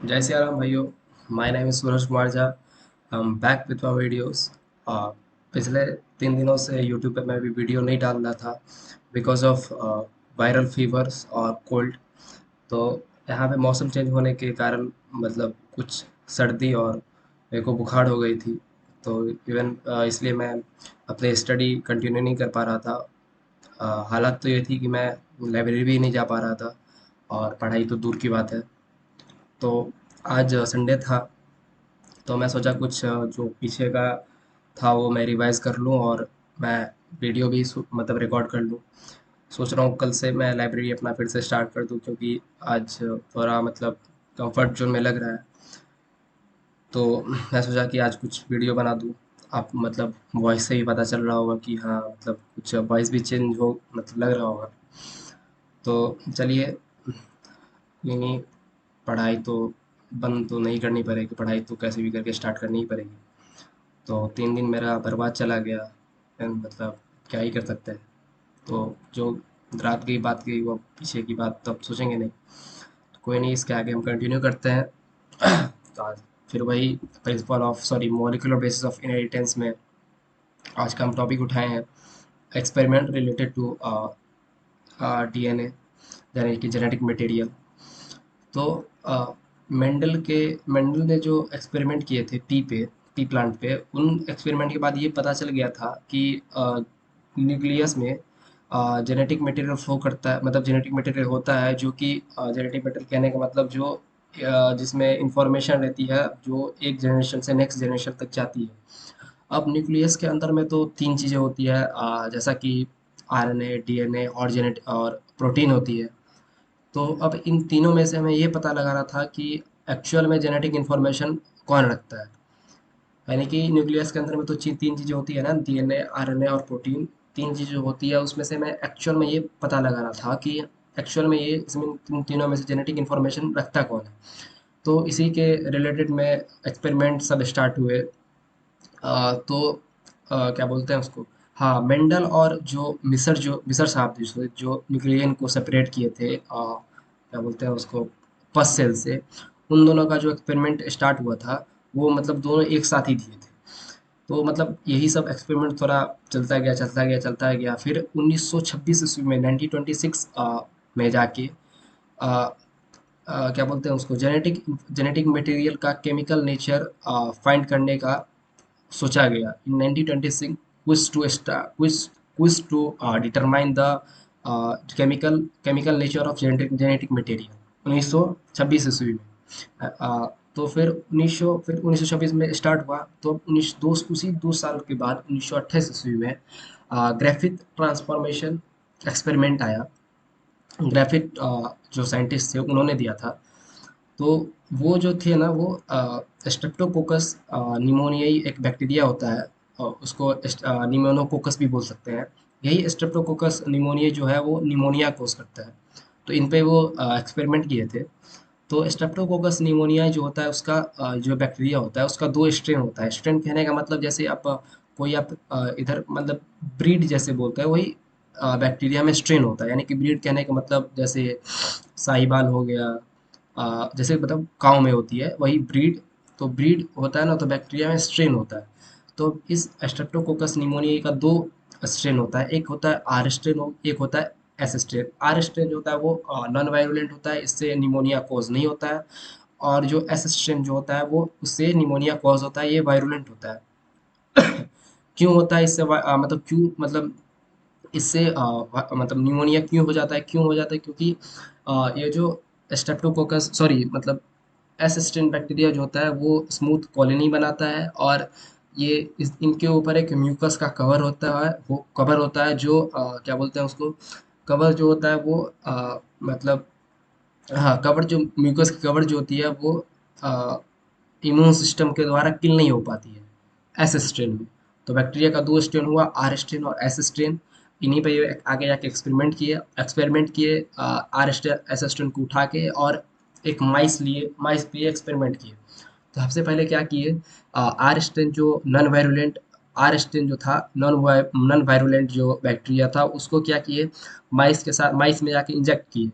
जय सिया राम भाइयों। My name is Suraj Kumar Jha. I am back with my videos. पिछले 3 दिनों से यूट्यूब पे मैं भी वीडियो नहीं डाल रहा था बिकॉज ऑफ वायरल फीवर्स और कोल्ड। तो यहाँ पे मौसम चेंज होने के कारण मतलब कुछ सर्दी और मेरे को बुखार हो गई थी। तो इवन इसलिए मैं अपने स्टडी कंटिन्यू नहीं कर पा रहा था। हालत तो ये थी कि मैं लाइब्रेरी भी नहीं जा पा रहा था और पढ़ाई तो दूर की बात है। तो आज संडे था, तो मैं सोचा कुछ जो पीछे का था वो मैं रिवाइज कर लूँ और मैं वीडियो भी मतलब रिकॉर्ड कर लूँ। सोच रहा हूँ कल से मैं लाइब्रेरी अपना फिर से स्टार्ट कर दूँ, क्योंकि आज थोड़ा मतलब कंफर्ट जोन में लग रहा है। तो मैं सोचा कि आज कुछ वीडियो बना दूँ। आप मतलब वॉइस से ही पता चल रहा होगा कि हाँ मतलब कुछ वॉइस भी चेंज हो मतलब लग रहा होगा। तो चलिए, नहीं नहीं, पढ़ाई तो बंद तो नहीं करनी पड़ेगी, पढ़ाई तो कैसे भी करके स्टार्ट करनी ही पड़ेगी। तो 3 दिन मेरा बर्बाद चला गया। मतलब क्या ही कर सकते हैं। तो जो रात गई बात गई, वो पीछे की बात तो अब सोचेंगे नहीं। तो कोई नहीं, इसके आगे हम कंटिन्यू करते हैं। तो आज फिर वही principle of sorry molecular basis of inheritance में आज का हम टॉपिक उठाए हैं, एक्सपेरिमेंट रिलेटेड टू डीएनए यानी कि जेनेटिक मटेरियल। तो अ, मेंडल ने जो एक्सपेरिमेंट किए थे पी प्लांट पे, उन एक्सपेरिमेंट के बाद ये पता चल गया था कि न्यूक्लियस में जेनेटिक मटेरियल फ्लो करता है, मतलब जेनेटिक मटेरियल होता है जो कि जेनेटिक मटेरियल कहने का मतलब जो जिसमें इंफॉर्मेशन रहती है जो एक जनरेशन से नेक्स्ट जनरेशन तक जाती है। अब न्यूक्लियस के अंदर में तो तीन चीज़ें होती है, जैसा कि आरएनए, डीएनए और जेनेट और प्रोटीन होती है। तो अब इन तीनों में से हमें ये पता लगाना था कि एक्चुअल में जेनेटिक इन्फॉर्मेशन कौन रखता है। यानी कि न्यूक्लियस के अंदर में तो तीन चीज़ें होती है ना, डीएनए, आरएनए और प्रोटीन। तीन चीज़ें होती है, उसमें से मैं एक्चुअल में ये पता लगाना था कि एक्चुअल में ये इसमें इन तीनों में से जेनेटिक इन्फॉर्मेशन रखता कौन है। तो इसी के रिलेटेड में एक्सपेरिमेंट सब स्टार्ट हुए। तो क्या बोलते हैं उसको, हाँ मेंडल और जो मिसर साहब जो न्यूक्लियन को सेपरेट किए थे, क्या बोलते हैं उसको, पस सेल से। उन दोनों का जो एक्सपेरिमेंट स्टार्ट हुआ था, वो मतलब दोनों एक साथ ही दिए थे। तो मतलब यही सब एक्सपेरिमेंट थोड़ा चलता गया। फिर 1926 ईस्वी में 1926 में जाके क्या बोलते हैं उसको, जेनेटिक जेनेटिक मटेरियल का केमिकल नेचर फाइंड करने का सोचा गया। In 1926 quiz to quiz to determine the chemical nature of genetic material 1926 ईस्वी में। तो फिर 1926 में स्टार्ट हुआ। तो अब उसी 2 साल के बाद 1928 ईस्वी में ग्राफिक ट्रांसफॉर्मेशन एक्सपेरिमेंट आया। ग्राफिक जो साइंटिस्ट थे उन्होंने दिया था। तो वो जो थे ना, वो स्ट्रेप्टोकोकस निमोनियाई एक बैक्टीरिया होता है, और उसको निमोनोकोकस भी बोल सकते हैं। यही स्ट्रेप्टोकोकस निमोनिया जो है वो निमोनिया कोस करता है। तो इन पे वो एक्सपेरिमेंट किए थे। तो स्ट्रेप्टोकोकस निमोनिया जो होता है उसका जो बैक्टीरिया होता है उसका दो स्ट्रेन होता है। स्ट्रेन कहने का मतलब जैसे आप कोई आप इधर मतलब ब्रीड जैसे बोलते हैं, वही बैक्टीरिया में स्ट्रेन होता है। यानी कि ब्रीड कहने का मतलब जैसे साहिवाल हो गया, जैसे मतलब काऊ में होती है वही ब्रीड। तो ब्रीड होता है ना, तो बैक्टीरिया में स्ट्रेन होता है। तो इस स्ट्रेप्टोकोकस निमोनिया का दो स्ट्रेन होता है, एक होता है आर स्ट्रेन, एक होता है एस स्ट्रेन। आर स्ट्रेन जो होता है वो नॉन वायरुलेंट होता है, इससे निमोनिया कॉज नहीं होता है। और जो एस स्ट्रेन जो होता है वो उससे निमोनिया कॉज होता है, ये वायरुलेंट होता है। क्यों होता है इससे मतलब क्यों मतलब इससे मतलब निमोनिया क्यों हो जाता है, क्योंकि ये जो स्ट्रेप्टोकोकस सॉरी मतलब एस स्ट्रेन बैक्टीरिया जो होता है वो स्मूथ कॉलोनी बनाता है। और ये इनके ऊपर एक म्यूकस का कवर होता है, वो कवर होता है जो क्या बोलते हैं उसको, कवर जो होता है वो मतलब हाँ कवर जो म्यूकस की कवर जो होती है वो इम्यून सिस्टम के द्वारा किल नहीं हो पाती है एस स्ट्रेन में। तो बैक्टीरिया का दो स्ट्रेन हुआ, आर स्ट्रेन और एस स्ट्रेन। इन्हीं पे ये आगे जाके एक्सपेरिमेंट किए आर स्ट्रेन एस स्ट्रेन को उठा के, और एक माइस पे एक्सपेरिमेंट किए। तो सबसे पहले क्या किए, आर स्ट्रेन जो नॉन वायरुलेंट आर स्ट्रेन जो था नॉन वायरुलेंट जो बैक्टीरिया था उसको क्या किए, माइस में जाके इंजेक्ट किए।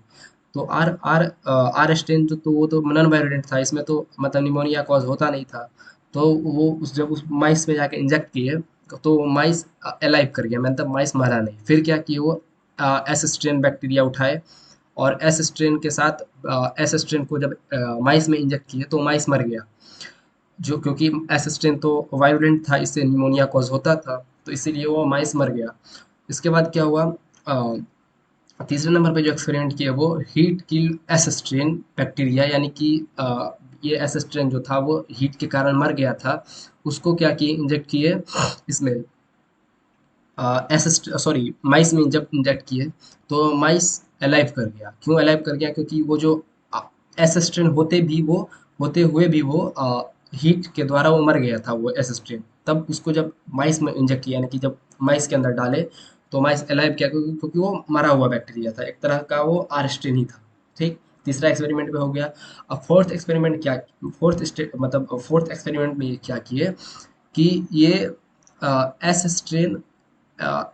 तो आर आर आर स्ट्रेन जो, तो वो तो नॉन वायलेंट था, इसमें तो मतलब निमोनिया कॉज होता नहीं था। तो वो जब उस माइस में जाके इंजेक्ट किए तो माइस अलाइव कर गया, मतलब माइस मरा नहीं। फिर क्या किए वो एस स्ट्रेन बैक्टीरिया उठाए और एस स्ट्रेन के साथ एस स्ट्रेन को जब माइस में इंजेक्ट किए तो माइस मर गया, जो क्योंकि एस स्ट्रेन तो वायलेंट था, इससे निमोनिया कॉज होता था, तो इसीलिए वो माइस मर गया। इसके बाद क्या हुआ, तीसरे नंबर पे जो एक्सपेरिमेंट किया वो heat kill S strain bacteria, यानी कि ये एस स्ट्रेन जो था वो हीट के कारण मर गया था। उसको क्या किए, इंजेक्ट किए इसमें एस सॉरी माइस में जब इंजेक्ट किए तो माइस अलाइव कर गया। क्यों अलाइव कर गया, क्योंकि वो जो एस स्ट्रेन होते हुए भी वो हीट के द्वारा वो मर गया था वो एस स्ट्रेन। तब उसको जब माइस में इंजेक्ट किया, यानी कि जब माइस के अंदर डाले तो माइस अलाइव किया, क्योंकि वो मरा हुआ बैक्टीरिया था, एक तरह का वो आर स्ट्रेन ही था। ठीक, तीसरा एक्सपेरिमेंट में हो गया। अब फोर्थ एक्सपेरिमेंट क्या, मतलब फोर्थ एक्सपेरिमेंट में ये क्या किए कि ये S strain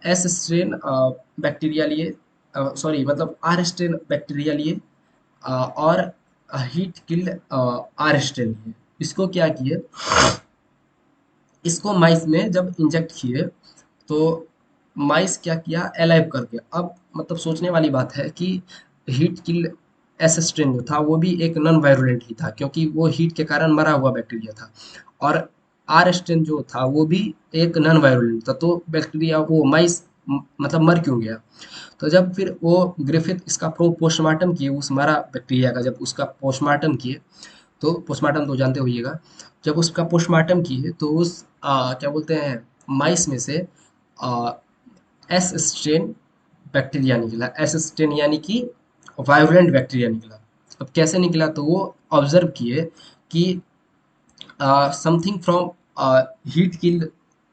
S strain bacteria लिए, सॉरी मतलब आर स्ट्रेन बैक्टीरिया लिए और हीट किल्ड आर स्ट्रेन लिए। इसको क्या किए, इसको माइस में जब इंजेक्ट किए तो माइस क्या किया, अलाइव कर गया। अब मतलब सोचने वाली बात है कि हीट किल्ड एस स्ट्रेन जो था वो भी एक नॉन वायरुलेंट ही था, क्योंकि वो हीट के कारण मरा हुआ बैक्टीरिया था। और आर स्ट्रेन जो था वो भी एक नॉन वायरुलेंट था, तो बैक्टीरिया वो माइस मतलब मर क्यों गया। तो जब फिर वो ग्रिफिथ इसका पोस्टमार्टम किए उस मरा बैक्टीरिया का, जब उसका पोस्टमार्टम किए तो पोस्टमार्टम तो जानते होइएगा, जब उसका पोस्टमार्टम किए तो उस क्या बोलते हैं माइस में से एस स्ट्रेन बैक्टीरिया निकला। एस स्ट्रेन यानी कि वायलेंट बैक्टीरिया निकला। अब कैसे निकला, तो वो ऑब्जर्व किए कि something from heat killed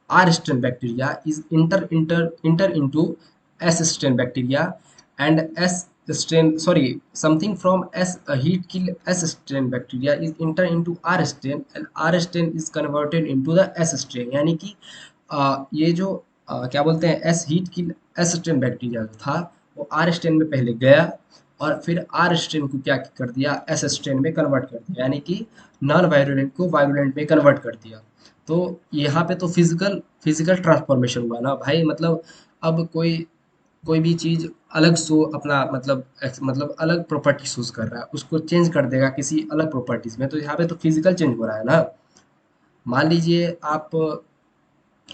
R strain bacteria is enter into S strain bacteria, and S strain, sorry, something from S heat killed S strain bacteria is enter into R strain, and R strain is converted into the S strain। यानी कि ये जो क्या बोलते हैं S heat की S strain bacteria जो था वो आर स्ट्रेन में पहले गया और फिर आर स्ट्रेन को क्या कर दिया, एस स्ट्रेन में कन्वर्ट कर दिया, यानी कि नॉन वायरुलेंट को वायरुलेंट में कन्वर्ट कर दिया। तो यहाँ पे तो फिजिकल फिजिकल ट्रांसफॉर्मेशन हुआ ना भाई, मतलब अब कोई कोई भी चीज अलग सो अपना मतलब मतलब अलग प्रॉपर्टी शूज कर रहा है, उसको चेंज कर देगा किसी अलग प्रॉपर्टीज में, तो यहाँ पे तो फिजिकल चेंज हो रहा है ना। मान लीजिए आप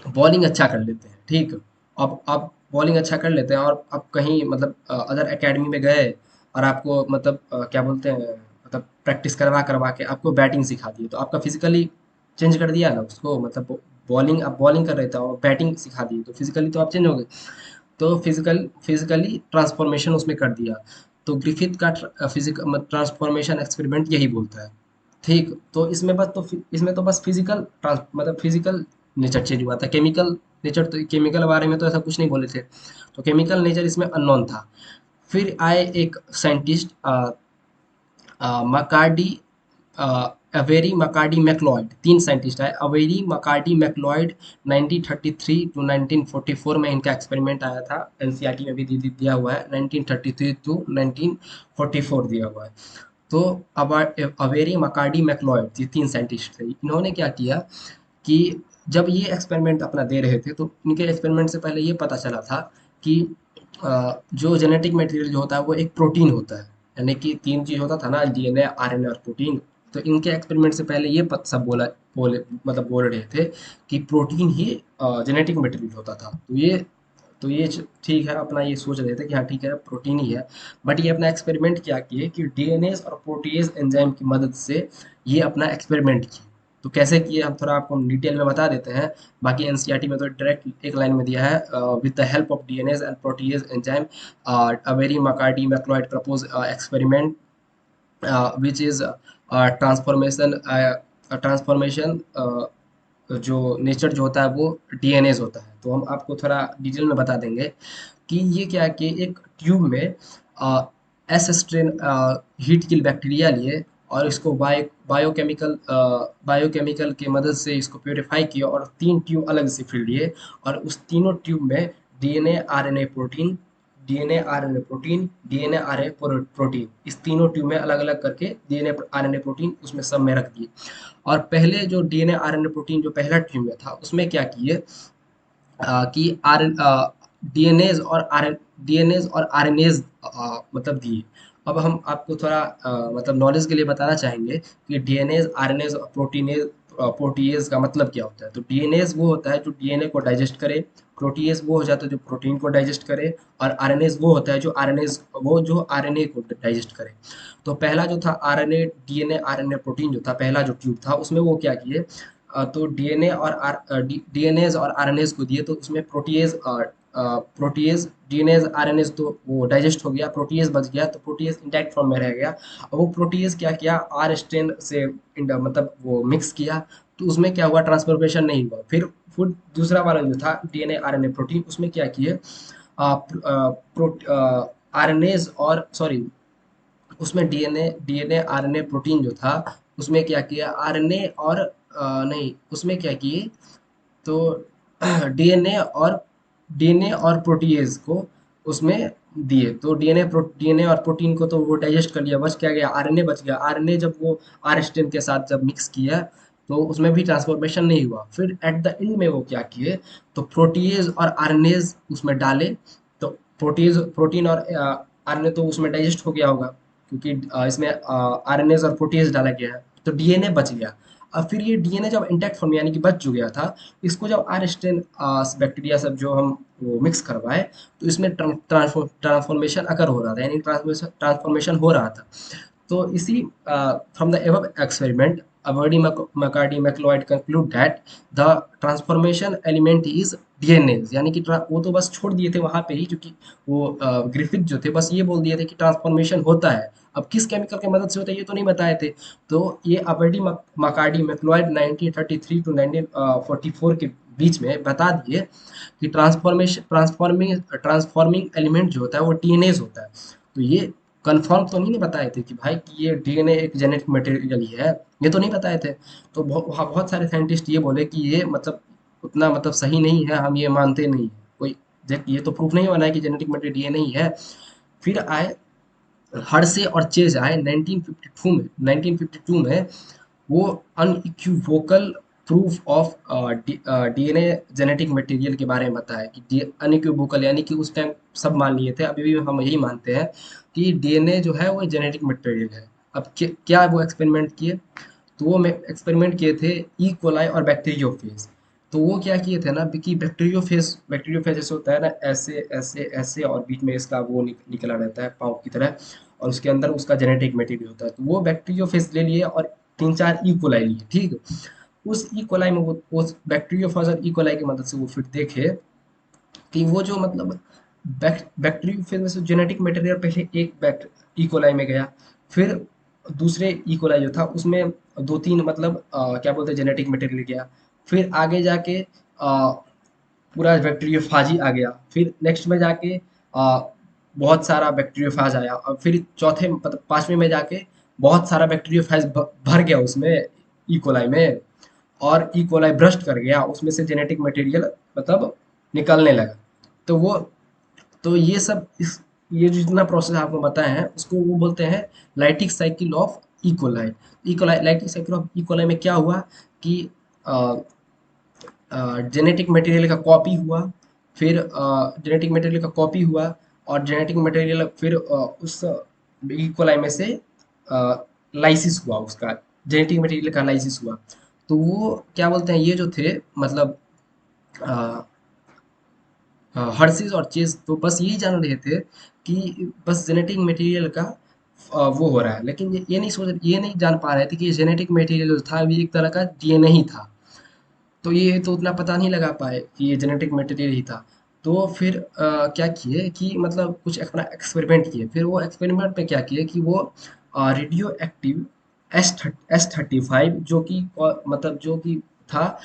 बॉलिंग अच्छा कर लेते हैं, ठीक। अब आप बॉलिंग अच्छा कर लेते हैं और आप कहीं मतलब अदर एकेडमी में गए और आपको मतलब क्या बोलते हैं, मतलब प्रैक्टिस करवा करवा के आपको बैटिंग सिखा दी, तो आपका फिजिकली चेंज कर दिया ना उसको, मतलब बॉलिंग आप बॉलिंग कर रहे थे और बैटिंग सिखा दी, तो फिजिकली तो आप चेंज हो गए। तो फिजिकली ट्रांसफॉर्मेशन उसमें कर दिया। तो ग्रिफिथ का फिजिकल ट्रांसफॉर्मेशन एक्सपेरिमेंट यही बोलता है। ठीक, तो इसमें तो बस फिजिकल मतलब फिजिकल नेचर चेंज हुआ था, केमिकल नेचर तो केमिकल बारे में तो ऐसा कुछ नहीं बोले थे, तो केमिकल नेचर इसमें अननोन था। फिर आए एक साइंटिस्ट मकार्डी, अवेरी मकार्डी मैक्लॉयड, तीन साइंटिस्ट आए, अवेरी मकार्डी मैक्लॉयड। 1933 टू 1944 में इनका एक्सपेरिमेंट आया था, एनसीईआरटी में भी दिया हुआ है, 1933 टू 1944 दिया हुआ है। तो अब अवेरी मकार्डी मैक्लॉयड ये तीन साइंटिस्ट थे, इन्होंने क्या किया कि जब ये एक्सपेरिमेंट अपना दे रहे थे तो इनके एक्सपेरिमेंट से पहले ये पता चला था कि जो जेनेटिक मटेरियल जो होता है वो एक प्रोटीन होता है, यानी कि तीन चीज होता था ना, डीएनए आरएनए और प्रोटीन। तो इनके एक्सपेरिमेंट से पहले ये सब मतलब बोल रहे थे कि प्रोटीन ही जेनेटिक मटेरियल होता था। तो ये ठीक है, अपना ये सोच रहे थे कि हाँ ठीक है प्रोटीन ही है। बट ये अपना एक्सपेरिमेंट क्या किए कि डीएनए और प्रोटीएज एंजाइम की मदद से ये अपना एक्सपेरिमेंट किए। तो कैसे किए हम थोड़ा आपको डिटेल में बता देते हैं। बाकी एनसीईआरटी में तो डायरेक्ट एक लाइन में दिया है, with the help of DNase and protease enzyme Avery McCarty MacLeod propose experiment which is transformation जो नेचर जो होता है वो डीएनएज होता है। तो हम आपको थोड़ा डिटेल में बता देंगे कि ये क्या है कि एक ट्यूब में S strain heat kill bacteria लिए और इसको बायोकेमिकल की मदद से इसको प्योरीफाई किया और तीन ट्यूब अलग से फिल लिए और उस तीनों ट्यूब में DNA RNA protein DNA RNA protein, DNA RNA protein, इस तीनों ट्यूब में अलग अलग करके डीएनए आरएनए प्रोटीन उसमें सब में रख दिए। और पहले जो डीएनए आरएनए प्रोटीन जो पहला ट्यूब में था उसमें क्या किए कि आर डीएनएज और आर डीएनएज और आरएनएज मतलब दिए। अब हम आपको थोड़ा मतलब नॉलेज के लिए बताना चाहेंगे कि डीएनएज, आरएनएज और प्रोटीनेज प्रोटीएज का मतलब क्या होता है। तो डीएनएज वो होता है जो डीएनए को डाइजेस्ट करे, प्रोटीएज वो हो जाता है जो प्रोटीन को डाइजेस्ट करे, और आरएनएज वो होता है जो आरएनएज वो जो आरएनए को डाइजेस्ट करे। तो पहला जो था आरएनए, डीएनए आरएनए प्रोटीन जो था पहला जो ट्यूब था उसमें वो क्या किए, तो डीएनए और डीएनएज और आरएनएज को दिए, तो उसमें प्रोटीएज डीएनएज आरएनएज तो वो डाइजेस्ट हो गया, प्रोटीएज बच गया, तो प्रोटीएज इंटैक्ट फॉर्म में रह गया। और वो प्रोटीएज क्या किया, आर स्ट्रेन से मतलब वो मिक्स किया, तो उसमें क्या हुआ, ट्रांसफॉर्मेशन नहीं हुआ। फिर दूसरा वाला जो था डीएनए आरएनए प्रोटीन, उसमें क्या किए, आरएनएज और सॉरी उसमें डीएनए डीएनए आरएनए प्रोटीन जो था उसमें क्या किया, आरएनए और नहीं उसमें क्या किए, तो डीएनए और प्रोटीएज को उसमें दिए। तो डीएनए और प्रोटीन को तो वो डाइजेस्ट कर लिया, बच क्या गया, आरएनए बच गया। आरएनए जब वो आर स्ट्रेन के साथ जब मिक्स किया तो उसमें भी ट्रांसफॉर्मेशन नहीं हुआ। फिर एट द एंड में वो क्या किए, तो प्रोटीएज और आरएनएज उसमें डाले, तो प्रोटीन और आरएनए तो उसमें डाइजेस्ट हो गया होगा, क्योंकि इसमें आरएनएज और प्रोटीएज डाला गया है, तो डीएनए बच गया। अब फिर ये डीएनए जब इंटैक्ट फॉर्म यानी कि बच जो गया था, इसको जब आर स्ट्रेन बैक्टीरिया सब जो हम वो मिक्स करवाए, तो इसमें ट्रांसफॉर्मेशन अकर हो रहा था, यानी ट्रांसफॉर्मेशन हो रहा था। तो इसी from the above experiment Avery McCarty MacLeod conclude that the transformation element is DNA, यानी कि वो तो बस छोड़ दिए थे वहां पे ही, क्योंकि वो ग्रिफिथ जो थे बस ये बोल दिए थे कि ट्रांसफॉर्मेशन होता है, अब किस केमिकल की मदद से होता है ये तो नहीं बताए थे। तो ये अवर्डी मैककार्डी मैक्लोइड 1933 टू 1944 के बीच में बता दिए कि ट्रांसफॉर्मिंग एलिमेंट जो होता है वो डीएनए होता है। तो ये कंफर्म तो नहीं बताए थे कि भाई कि ये डीएनए एक जेनेटिक मटेरियल ही है, ये तो नहीं बताए थे। तो वहाँ बहुत सारे साइंटिस्ट ये बोले कि ये मतलब उतना मतलब सही नहीं है, हम ये मानते नहीं हैं। कोई देख ये तो प्रूफ नहीं बना है कि जेनेटिक मटेरियल डीएनए ही है। फिर आए हर्शे और चेज आए 1952 में, वो unequivocal proof of DNA genetic material के बारे में बताया कि अनइक्विवोकल, यानी कि उस टाइम सब मान लिए थे, अभी भी हम यही मानते हैं कि डीएनए जो है वो जेनेटिक मटेरियल है। अब क्या वो एक्सपेरिमेंट किए, तो वो एक्सपेरिमेंट किए थे ई कोलाई और बैक्टीरियोफेज। तो वो क्या किए थे ना कि बैक्टीरियोफेज जैसे होता है ना, ऐसे ऐसे ऐसे और बीच में इसका वो निकला रहता है पाँव की तरह, और उसके अंदर उसका जेनेटिक मटेरियल होता है। तो वो बैक्टीरियोफेज ले लिए और 3-4 ई कोलाई लिए, ठीक है। उस ई कोलाई में वो उस बैक्टीरियोफेज और ई कोलाई की मदद से वो फिर देखे कि वो जो मतलब बैक्टीरियोफेज में से जेनेटिक मटेरियल पहले एक ई कोलाई में गया, फिर दूसरे ई कोलाई जो था उसमें 2-3 मतलब क्या बोलते हैं जेनेटिक मटेरियल गया, फिर आगे जाके पूरा बैक्टीरियोफाजी आ गया, फिर नेक्स्ट में जाके बहुत सारा बैक्टीरियोफाज आया, और फिर चौथे मतलब पांचवें में जाके बहुत सारा बैक्टीरियोफाज भर गया उसमें ई कोलाई में, और ई कोलाई ब्रस्ट कर गया, उसमें से जेनेटिक मटेरियल मतलब निकलने लगा। तो वो तो ये सब इस ये जो जितना प्रोसेस आपको बताए हैं उसको वो बोलते हैं lytic cycle of E coli. E coli lytic cycle of E coli में क्या हुआ कि जेनेटिक मटेरियल का कॉपी हुआ, फिर जेनेटिक मटेरियल का कॉपी हुआ, और जेनेटिक मटेरियल फिर उस इकोलाई में से लाइसिस हुआ, उसका जेनेटिक मटेरियल का लाइसिस हुआ। तो वो क्या बोलते हैं, ये जो थे मतलब हर्शीज और चेज तो बस यही जान रहे थे कि बस जेनेटिक मटेरियल का वो हो रहा है, लेकिन ये नहीं जान पा रहे थे कि जेनेटिक मटेरियल जो था वो एक तरह का डीएनए ही था। तो ये तो उतना पता नहीं लगा पाए कि ये जेनेटिक मटेरियल ही था। तो फिर क्या किए कि मतलब कुछ अपना एक्सपेरिमेंट किए, फिर वो एक्सपेरिमेंट में क्या किए कि वो रेडियो एक्टिव S35 जो कि मतलब जो कि था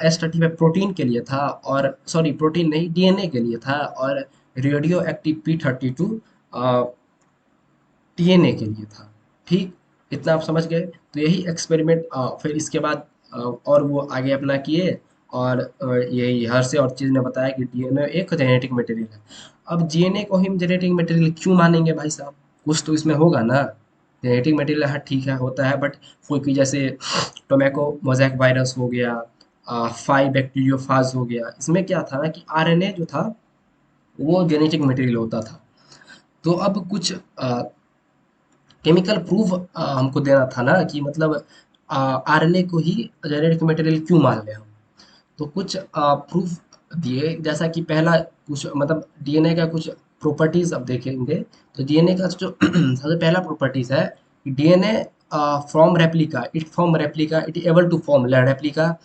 S35 प्रोटीन के लिए था, और सॉरी प्रोटीन नहीं डीएनए के लिए था, और रेडियो एक्टिव P32 डीएनए के लिए था, ठीक। इतना आप समझ गए। तो यही एक्सपेरिमेंट फिर इसके बाद और वो आगे अपना किए, और यही हर्षे और चीज़ ने बताया कि डीएनए एक जेनेटिक मटेरियल है। अब डीएनए को ही जेनेटिक मटेरियल क्यों मानेंगे भाई साहब? कुछ तो इसमें होगा ना। जेनेटिक मटेरियल हाँ ठीक है, होता है, बट कोई कोई जैसे टोमेको मोज़ेक वायरस हो गया, फाई बैक्टीरियोफाज हो गया, इसमें क्या था ना कि आरएनए जो था वो जेनेटिक मटेरियल होता था। तो अब कुछ केमिकल प्रूफ हमको देना था ना कि मतलब आरएनए को ही जेनेटिक मटेरियल क्यों मान लें हम। तो कुछ प्रूफ दिए, जैसा कि पहला कुछ मतलब डीएनए का कुछ प्रॉपर्टीज अब देखेंगे। तो डीएनए का जो सबसे पहला प्रॉपर्टीज है कि DNA from replica, it able to form replica,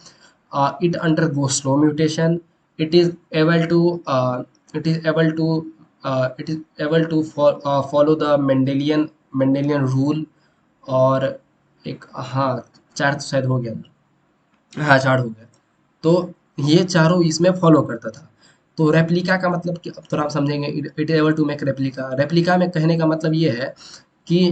it undergoes slow mutation, it is able to it is able to follow the Mendelian rule। और एक हाँ, चार तो शायद हो गया। हाँ, चार हो गया। तो ये चारों इसमें फॉलो करता था। तो रेप्लिका का मतलब कि अब थोड़ा आप समझेंगे, it able to make replica. Replica में कहने का मतलब ये है कि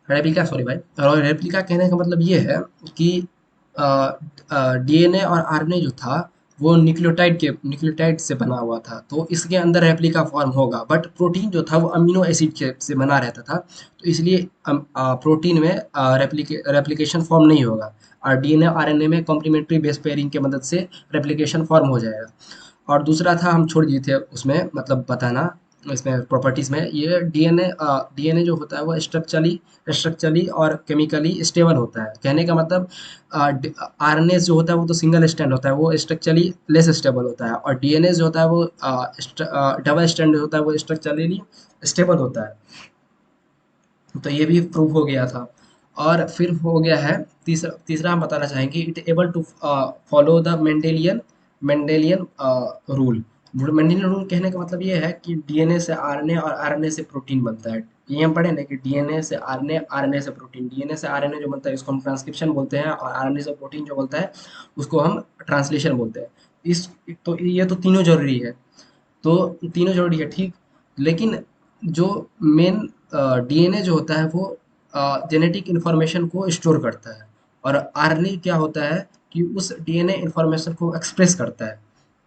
रेप्लिका, सॉरी भाई, और रेप्लिका कहने का मतलब ये है कि डीएनए और आरएनए जो था वो न्यूक्लियोटाइड से बना हुआ था, तो इसके अंदर रेप्लिका फॉर्म होगा। बट प्रोटीन जो था वो अमीनो एसिड के से बना रहता था, तो इसलिए प्रोटीन में रेप्लिकेशन फॉर्म नहीं होगा। और डीएनए आरएनए में कॉम्प्लीमेंट्री बेस पेयरिंग की मदद से रेप्लिकेशन फॉर्म हो जाएगा। और दूसरा था, हम छोड़ दिए थे उसमें मतलब बताना, इसमें प्रॉपर्टीज में ये डीएनए जो होता है वो स्ट्रक्चरली और केमिकली स्टेबल होता है। कहने का मतलब आरएनए जो होता है वो तो सिंगल स्ट्रैंड होता है, वो स्ट्रक्चरली लेस स्टेबल होता है, और डीएनए जो होता है वो डबल स्ट्रैंड होता है, वो स्ट्रक्चरली स्टेबल होता है। तो ये भी प्रूव हो गया था। और फिर हो गया है तीसरा तीसरा हम बताना चाहेंगे, it able to follow the Mendelian rule. Mendelian rule कहने का मतलब ये है कि डीएनए से आरएनए और आरएनए से प्रोटीन बनता है। ये हम पढ़े ना कि डीएनए से आरएनए, आरएनए से प्रोटीन, डीएनए से आरएनए जो बनता है इसको हम ट्रांसक्रिप्शन बोलते हैं, और आरएनए से प्रोटीन जो बनता है उसको हम ट्रांसलेशन बोलते हैं। इस तो ये तो तीनों जरूरी है। तो तीनों ज़रूरी है, ठीक। लेकिन जो मेन डीएनए जो होता है वो जेनेटिक इन्फॉर्मेशन को स्टोर करता है, और आरएनए क्या होता है कि उस डीएनए इन्फॉर्मेशन को एक्सप्रेस करता है।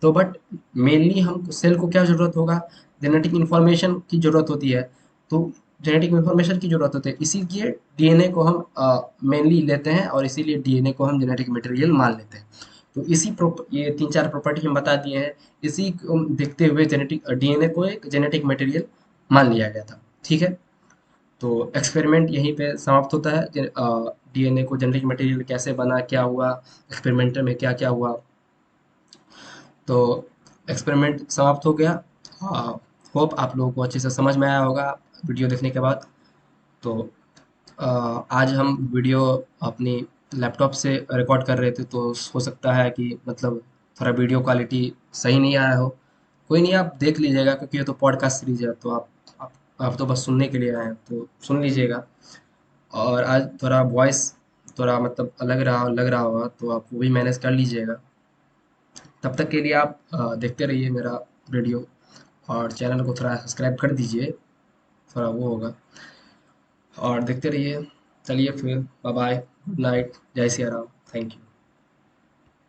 तो बट मेनली हम सेल को क्या ज़रूरत होगा? जेनेटिक इन्फॉर्मेशन की ज़रूरत होती है। तो जेनेटिक इन्फॉर्मेशन की ज़रूरत होती है, इसीलिए डीएनए को हम मेनली लेते हैं, और इसीलिए डीएनए को हम जेनेटिक मटेरियल मान लेते हैं। तो ये 3-4 प्रॉपर्टी हम बता दिए हैं। इसी को देखते हुए जेनेटिक डीएनए को एक जेनेटिक मटेरियल मान लिया गया था। ठीक है? तो एक्सपेरिमेंट यहीं पे समाप्त होता है। डीएनए को जेनेटिक मटेरियल कैसे बना, क्या हुआ, एक्सपेरिमेंट में क्या-क्या हुआ। तो एक्सपेरिमेंट समाप्त हो गया। होप आप लोगों को अच्छे से समझ में आया होगा वीडियो देखने के बाद। तो अ, आज हम वीडियो अपनी लैपटॉप से रिकॉर्ड कर रहे थे, तो हो सकता है कि मतलब थोड़ा वीडियो क्वालिटी सही नहीं आया हो। कोई नहीं, आप देख लीजिएगा, क्योंकि ये तो पॉडकास्ट सीरीज है, तो आप तो बस सुनने के लिए आए हैं, तो सुन लीजिएगा। और आज थोड़ा वॉइस थोड़ा मतलब अलग रहा लग रहा होगा, तो आप वो भी मैनेज कर लीजिएगा। तब तक के लिए आप देखते रहिए मेरा वीडियो, और चैनल को थोड़ा सब्सक्राइब कर दीजिए, थोड़ा वो होगा, और देखते रहिए। चलिए फिर, बाय बाय, गुड नाइट, जय सिया राम, थैंक यू।